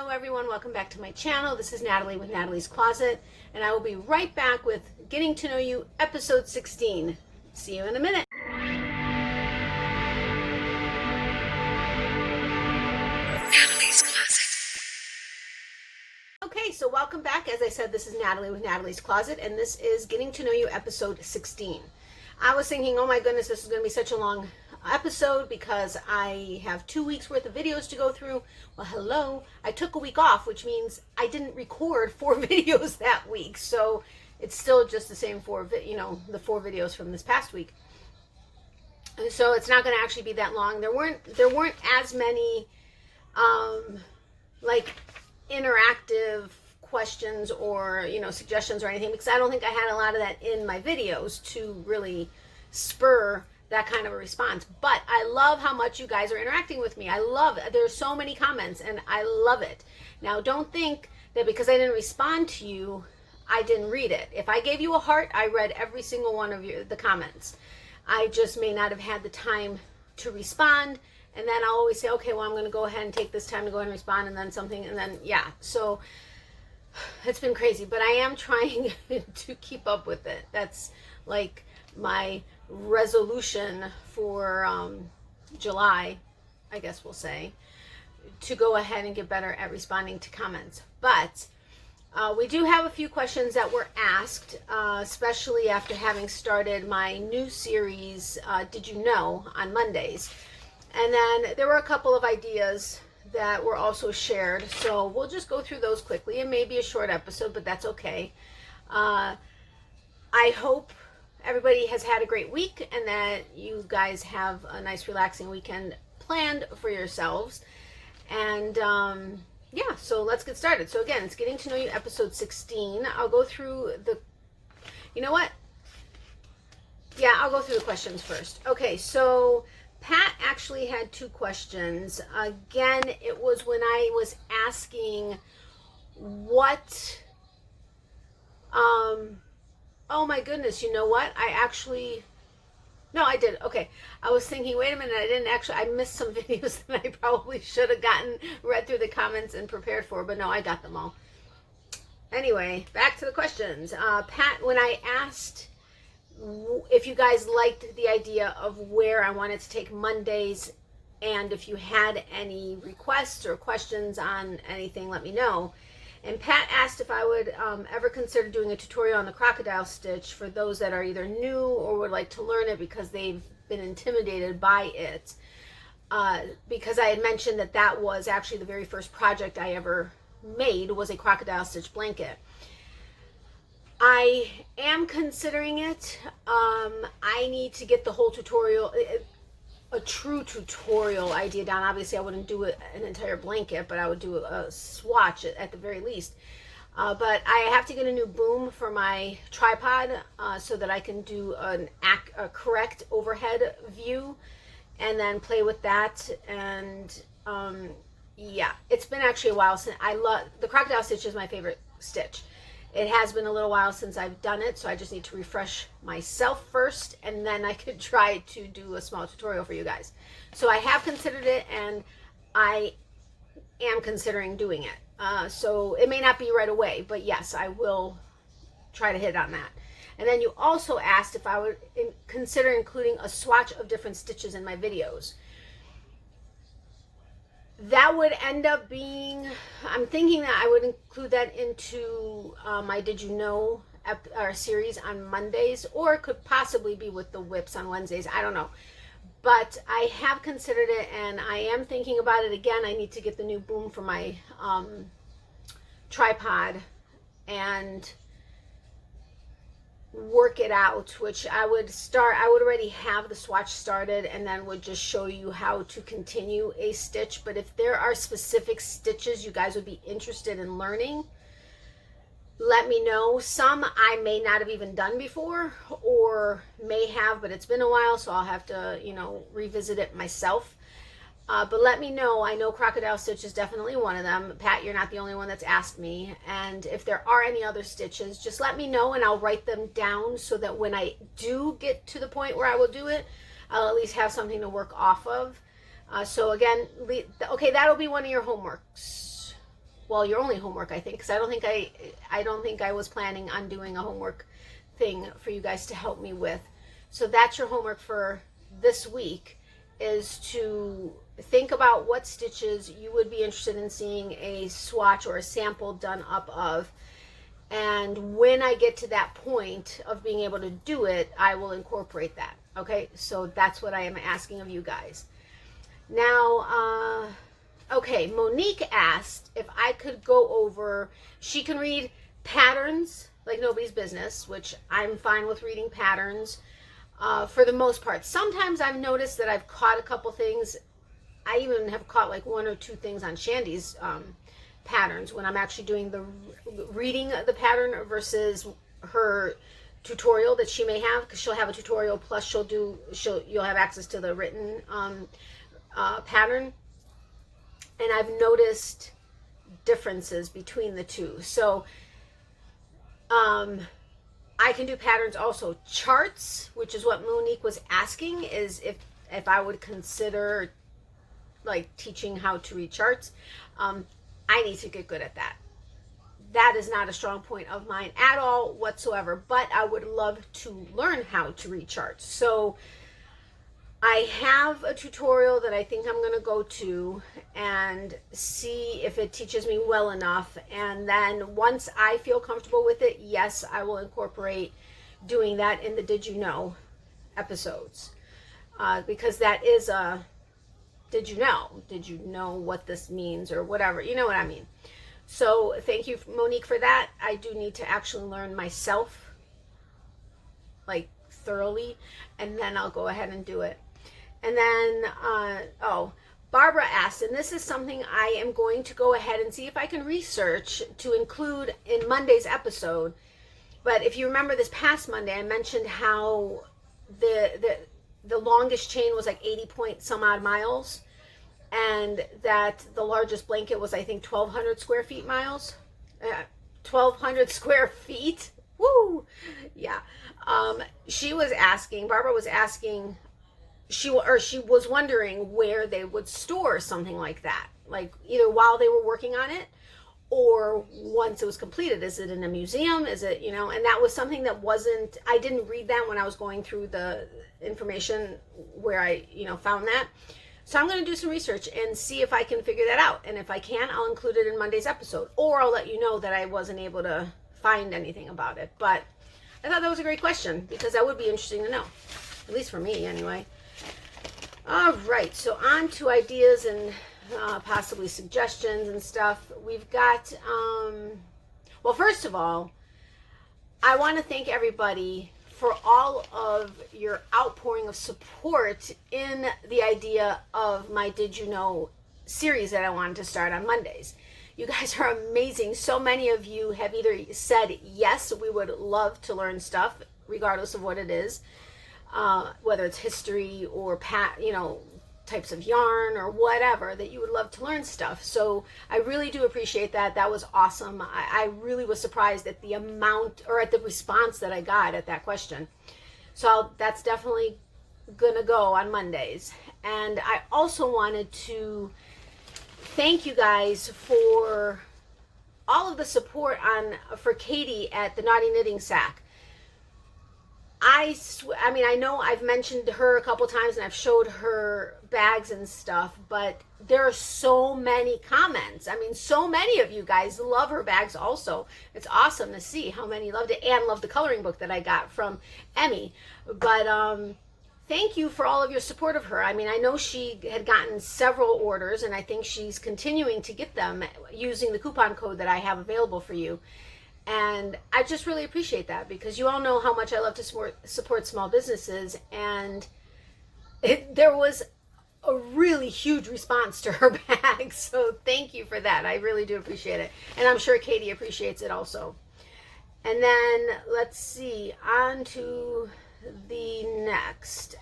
Hello everyone, welcome back to my channel. This is Natalie with Natalie's Closet, and I will be right back with Getting to Know You episode 16. See you in a minute. Natalie's Closet. Okay, so welcome back. As I said, this is Natalie with Natalie's Closet, and this is Getting to Know You episode 16. I was thinking, oh my goodness, this is going to be such a long episode because I have 2 weeks worth of videos to go through. Well, hello, I took a week off, which means I didn't record 4 videos that week, so it's still just the same the 4 videos from this past week. And so it's not going to actually be that long. There weren't as many like interactive questions or suggestions or anything, because I don't think I had a lot of that in my videos to really spur that kind of a response. But I love how much you guys are interacting with me. I love it. There's so many comments and I love it. Now don't think that because I didn't respond to you, I didn't read it. If I gave you a heart, I read every single one of the comments. I just may not have had the time to respond, and then I'll always say, okay, well, I'm going to go ahead and take this time to go ahead and respond, and then something, and then yeah. So it's been crazy, but I am trying to keep up with it. That's like my resolution for July, I guess we'll say, to go ahead and get better at responding to comments. But we do have a few questions that were asked, especially after having started my new series, Did You Know, on Mondays. And then there were a couple of ideas that were also shared, so we'll just go through those quickly. It may be a short episode, but that's okay. I hope everybody has had a great week and that you guys have a nice relaxing weekend planned for yourselves. And yeah, so let's get started. So again, it's Getting to Know You episode 16. I'll go through I'll go through the questions first. Okay, so Pat actually had 2 questions. Again, it was when I was asking what, oh my goodness, you know what? I did. Okay. I was thinking, wait a minute, I missed some videos that I probably should have read through the comments and prepared for, but no, I got them all. Anyway, back to the questions. Pat, when I asked if you guys liked the idea of where I wanted to take Mondays, and if you had any requests or questions on anything, let me know. And Pat asked if I would ever consider doing a tutorial on the crocodile stitch for those that are either new or would like to learn it because they've been intimidated by it. Because I had mentioned that was actually the very first project I ever made, was a crocodile stitch blanket. I am considering it. I need to get the whole tutorial, a true tutorial idea down. Obviously I wouldn't do an entire blanket, but I would do a swatch at the very least. But I have to get a new boom for my tripod so that I can do a correct overhead view and then play with that. And yeah, it's been actually a while since the crocodile stitch is my favorite stitch. It has been a little while since I've done it, so I just need to refresh myself first, and then I could try to do a small tutorial for you guys. So I have considered it, and I am considering doing it. So it may not be right away, but yes, I will try to hit on that. And then you also asked if I would consider including a swatch of different stitches in my videos. That would end up being, I'm thinking that I would include that into my Did You Know series on Mondays, or it could possibly be with the whips on Wednesdays. I don't know. But I have considered it, and I am thinking about it again. I need to get the new boom for my tripod and work it out, which I would already have the swatch started, and then would just show you how to continue a stitch. But if there are specific stitches you guys would be interested in learning, let me know. Some I may not have even done before, or may have, but it's been a while, so I'll have to revisit it myself. But let me know. I know crocodile stitch is definitely one of them. Pat, you're not the only one that's asked me. And if there are any other stitches, just let me know and I'll write them down so that when I do get to the point where I will do it, I'll at least have something to work off of. So again, okay, that'll be one of your homeworks. well, your only homework, I think, because I don't think I was planning on doing a homework thing for you guys to help me with. So that's your homework for this week, is to think about what stitches you would be interested in seeing a swatch or a sample done up of. And when I get to that point of being able to do it, I will incorporate that. Okay, so that's what I am asking of you guys. Now, okay, Monique asked if I could go over, she can read patterns like nobody's business, which I'm fine with reading patterns for the most part. Sometimes I've noticed that I've caught a couple things. I even have caught like 1 or 2 things on Shandy's patterns when I'm actually doing the reading the pattern versus her tutorial that she may have, because she'll have a tutorial plus you'll have access to the written pattern. And I've noticed differences between the two. So I can do patterns also. Charts, which is what Monique was asking, is if I would consider like teaching how to read charts. I need to get good at that. That is not a strong point of mine at all whatsoever, but I would love to learn how to read charts. So I have a tutorial that I think I'm going to go to and see if it teaches me well enough. And then once I feel comfortable with it, yes, I will incorporate doing that in the Did You Know episodes. Because that is a did you know? Did you know what this means or whatever? You know what I mean. So thank you, Monique, for that. I do need to actually learn myself, like thoroughly, and then I'll go ahead and do it. And then, Barbara asked, and this is something I am going to go ahead and see if I can research to include in Monday's episode. But if you remember this past Monday, I mentioned how the longest chain was like 80 point some odd miles, and that the largest blanket was, I think, 1,200 square feet miles. 1,200 square feet. Woo! Yeah. Barbara was asking, she was wondering where they would store something like that, like either while they were working on it or once it was completed. Is it in a museum? Is it, and that was something that I didn't read that when I was going through the information where I, found that. So I'm going to do some research and see if I can figure that out. And if I can, I'll include it in Monday's episode, or I'll let you know that I wasn't able to find anything about it. But I thought that was a great question, because that would be interesting to know, at least for me anyway. All right, so on to ideas and possibly suggestions and stuff. We've got, well, first of all, I want to thank everybody for all of your outpouring of support in the idea of my Did You Know series that I wanted to start on Mondays. You guys are amazing. So many of you have either said, yes, we would love to learn stuff, regardless of what it is, whether it's history or types of yarn or whatever, that you would love to learn stuff. So I really do appreciate that. That was awesome. I really was surprised at the amount, or at the response that I got at that question. So that's definitely gonna go on Mondays. And I also wanted to thank you guys for all of the support for Katie at the Naughty Knitting Sack. I know I've mentioned her a couple times and I've showed her bags and stuff, but there are so many comments. So many of you guys love her bags also. It's awesome to see how many loved it and loved the coloring book that I got from Emmy. But thank you for all of your support of her. I know she had gotten several orders, and I think she's continuing to get them using the coupon code that I have available for you. And I just really appreciate that, because you all know how much I love to support small businesses, and there was a really huge response to her bag. So thank you for that. I really do appreciate it. And I'm sure Katie appreciates it also. And then let's see, on to the next.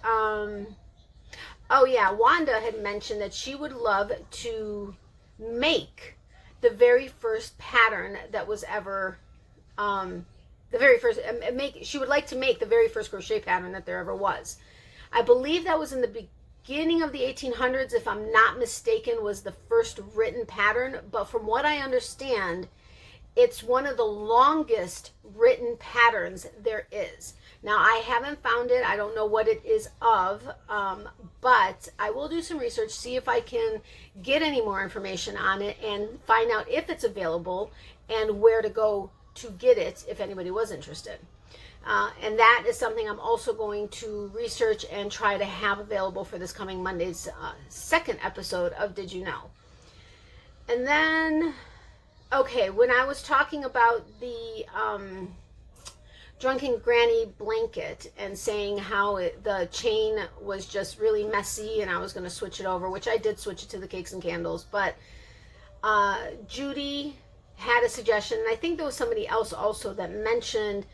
Wanda had mentioned that she would love to make the very first pattern that was ever she would like to make the very first crochet pattern that there ever was. I believe that was in the beginning of the 1800s, if I'm not mistaken, was the first written pattern. But from what I understand, it's one of the longest written patterns there is. Now, I haven't found it. I don't know what it is of, but I will do some research, see if I can get any more information on it and find out if it's available and where to go to get it if anybody was interested. And that is something I'm also going to research and try to have available for this coming Monday's second episode of Did You Know? And then, okay, when I was talking about the Drunken Granny blanket and saying how the chain was just really messy and I was going to switch it over, which I did switch it to the Cakes and Candles, but Judy had a suggestion, and I think there was somebody else also that mentioned,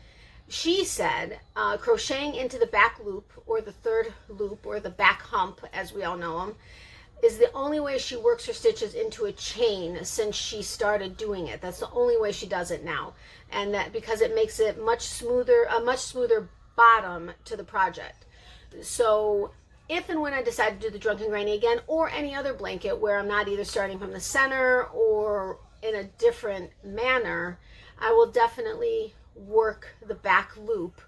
she said crocheting into the back loop or the third loop or the back hump, as we all know them, is the only way she works her stitches into a chain since she started doing it. That's the only way she does it now. And that because it makes it much smoother, a much smoother bottom to the project. So if and when I decide to do the Drunken Granny again, or any other blanket where I'm not either starting from the center or in a different manner, I will definitely work the back loop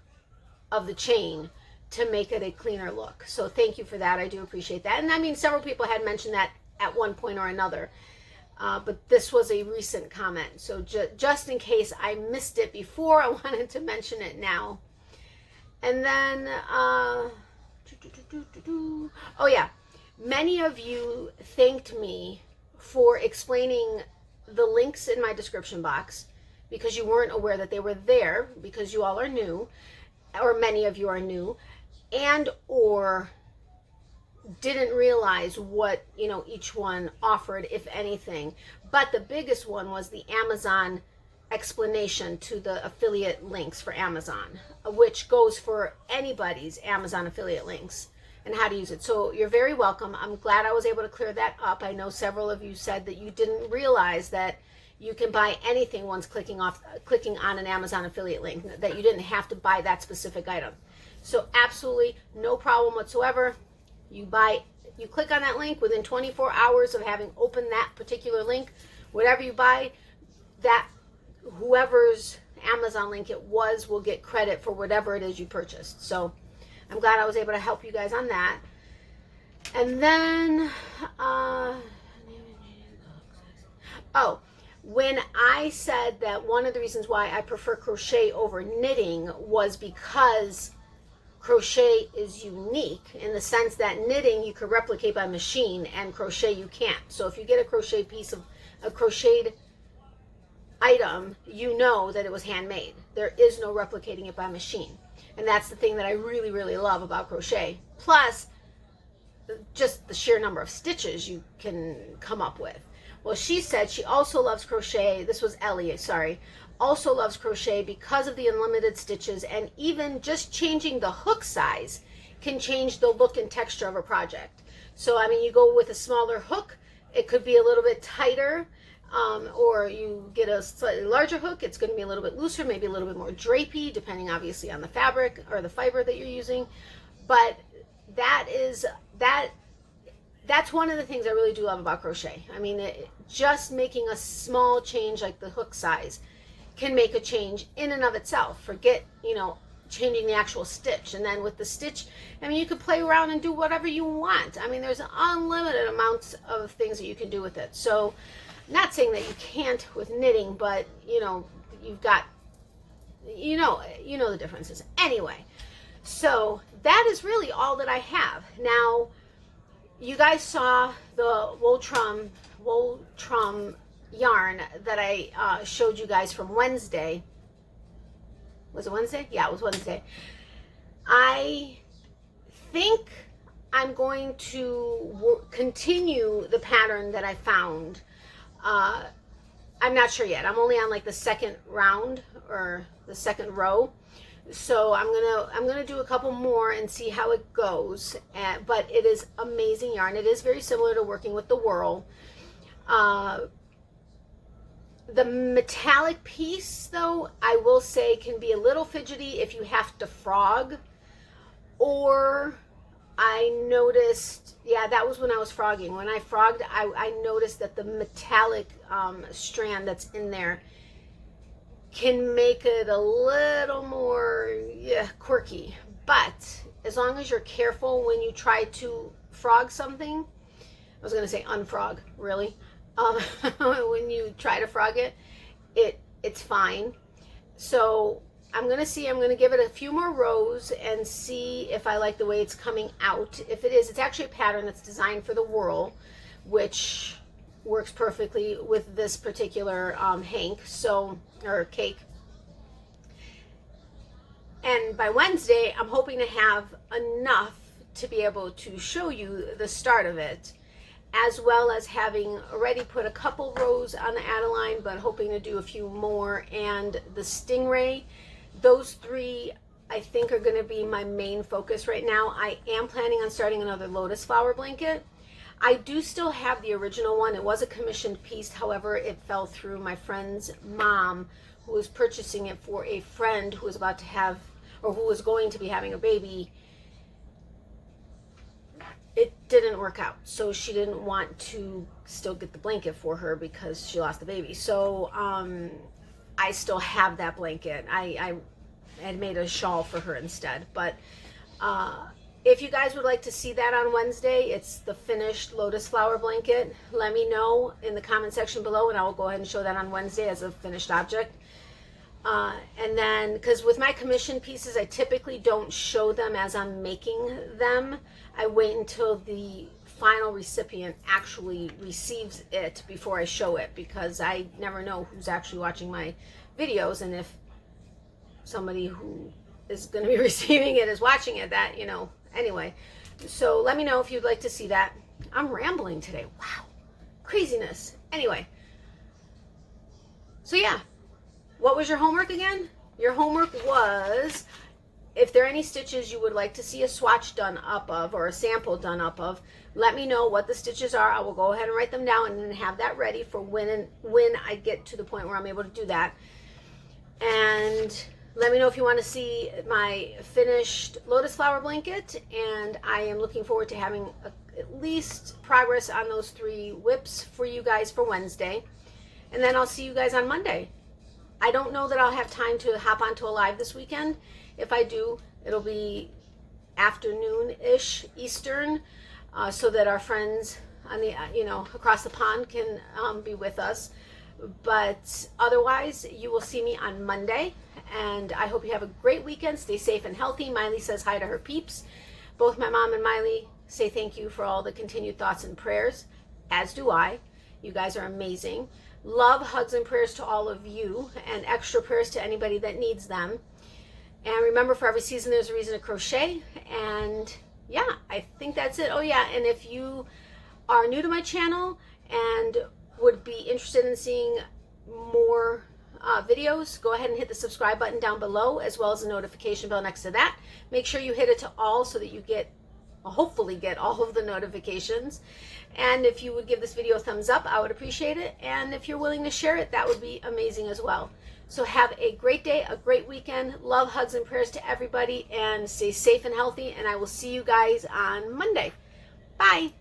of the chain to make it a cleaner look. So thank you for that. I do appreciate that. And I mean, several people had mentioned that at one point or another, but this was a recent comment. So just in case I missed it before, I wanted to mention it now. And then, oh yeah, many of you thanked me for explaining the links in my description box because you weren't aware that they were there, because you all are new, or many of you are new, and or didn't realize what, you know, each one offered, if anything. But the biggest one was the Amazon explanation to the affiliate links for Amazon, which goes for anybody's Amazon affiliate links and how to use it. So you're very welcome. I'm glad I was able to clear that up. I know several of you said that you didn't realize that you can buy anything once clicking on an Amazon affiliate link, that you didn't have to buy that specific item. So absolutely no problem whatsoever. You click on that link within 24 hours of having opened that particular link. Whatever you buy, that whoever's Amazon link it was will get credit for whatever it is you purchased. So I'm glad I was able to help you guys on that. And then, when I said that one of the reasons why I prefer crochet over knitting was because crochet is unique in the sense that knitting you can replicate by machine and crochet you can't. So if you get a crochet piece of a crocheted item, you know that it was handmade. There is no replicating it by machine. And that's the thing that I really, really love about crochet. Plus, just the sheer number of stitches you can come up with. Well, she said she also loves crochet. This was Ellie, sorry. Also loves crochet because of the unlimited stitches, and even just changing the hook size can change the look and texture of a project. So, I mean, you go with a smaller hook, it could be a little bit tighter, or you get a slightly larger hook, it's going to be a little bit looser, maybe a little bit more drapey, depending obviously on the fabric or the fiber that you're using. But that's one of the things I really do love about crochet. I mean, just making a small change like the hook size can make a change in and of itself. Forget, you know, changing the actual stitch. And then with the stitch, I mean, you could play around and do whatever you want. I mean, there's unlimited amounts of things that you can do with it. So, not saying that you can't with knitting, but, you know, you've got, you know the differences. Anyway, so that is really all that I have. Now, you guys saw the wool trum yarn that I showed you guys from Wednesday. Was it Wednesday? Yeah, it was Wednesday. I think I'm going to continue the pattern that I found. I'm not sure yet. I'm only on like the second round or the second row. So I'm gonna do a couple more and see how it goes. But it is amazing yarn. It is very similar to working with the Whirl. The metallic piece, though, I will say can be a little fidgety if you have to frog, or I noticed, yeah, that was when I was frogging. When I frogged, I noticed that the metallic strand that's in there can make it a little more quirky. But as long as you're careful when you try to frog something, I was going to say unfrog, really. When you try to frog it, it's fine. So I'm going to give it a few more rows and see if I like the way it's coming out. If it is, it's actually a pattern that's designed for the whirl, which works perfectly with this particular hank, or cake. And by Wednesday, I'm hoping to have enough to be able to show you the start of it, as well as having already put a couple rows on the Adeline, but hoping to do a few more. And the Stingray, those three I think are going to be my main focus right now. I am planning on starting another lotus flower blanket. I do still have the original one. It was a commissioned piece, however, it fell through my friend's mom, who was purchasing it for a friend who was about to have, or who was going to be having a baby. It didn't work out, so she didn't want to still get the blanket for her because she lost the baby. So I still have that blanket. I had made a shawl for her instead. But if you guys would like to see that on Wednesday, it's the finished lotus flower blanket. Let me know in the comment section below, and I will go ahead and show that on Wednesday as a finished object. And then, because with my commission pieces, I typically don't show them as I'm making them. I wait until the final recipient actually receives it before I show it, because I never know who's actually watching my videos, and if somebody who is going to be receiving it is watching it, that, you know, anyway. So let me know if you'd like to see that. I'm rambling today. Wow. Craziness. Anyway. So yeah. What was your homework again? Your homework was, if there are any stitches you would like to see a swatch done up of, or a sample done up of, let me know what the stitches are. I will go ahead and write them down and then have that ready for when I get to the point where I'm able to do that. And let me know if you want to see my finished lotus flower blanket, and I am looking forward to having at least progress on those 3 whips for you guys for Wednesday. And then I'll see you guys on Monday. I don't know that I'll have time to hop onto a live this weekend. If I do, it'll be afternoon-ish Eastern, so that our friends on the across the pond can be with us. But otherwise, you will see me on Monday, and I hope you have a great weekend. Stay safe and healthy. Miley says hi to her peeps. Both my mom and Miley say thank you for all the continued thoughts and prayers, as do I. You guys are amazing. Love, hugs, and prayers to all of you, and extra prayers to anybody that needs them. And remember, for every season, there's a reason to crochet. And yeah, I think that's it. Oh yeah, and if you are new to my channel and would be interested in seeing more videos, go ahead and hit the subscribe button down below, as well as the notification bell next to that. Make sure you hit it to all so that you hopefully get all of the notifications. And if you would give this video a thumbs up, I would appreciate it. And if you're willing to share it, that would be amazing as well. So have a great day, a great weekend. Love, hugs, and prayers to everybody, and stay safe and healthy. And I will see you guys on Monday. Bye.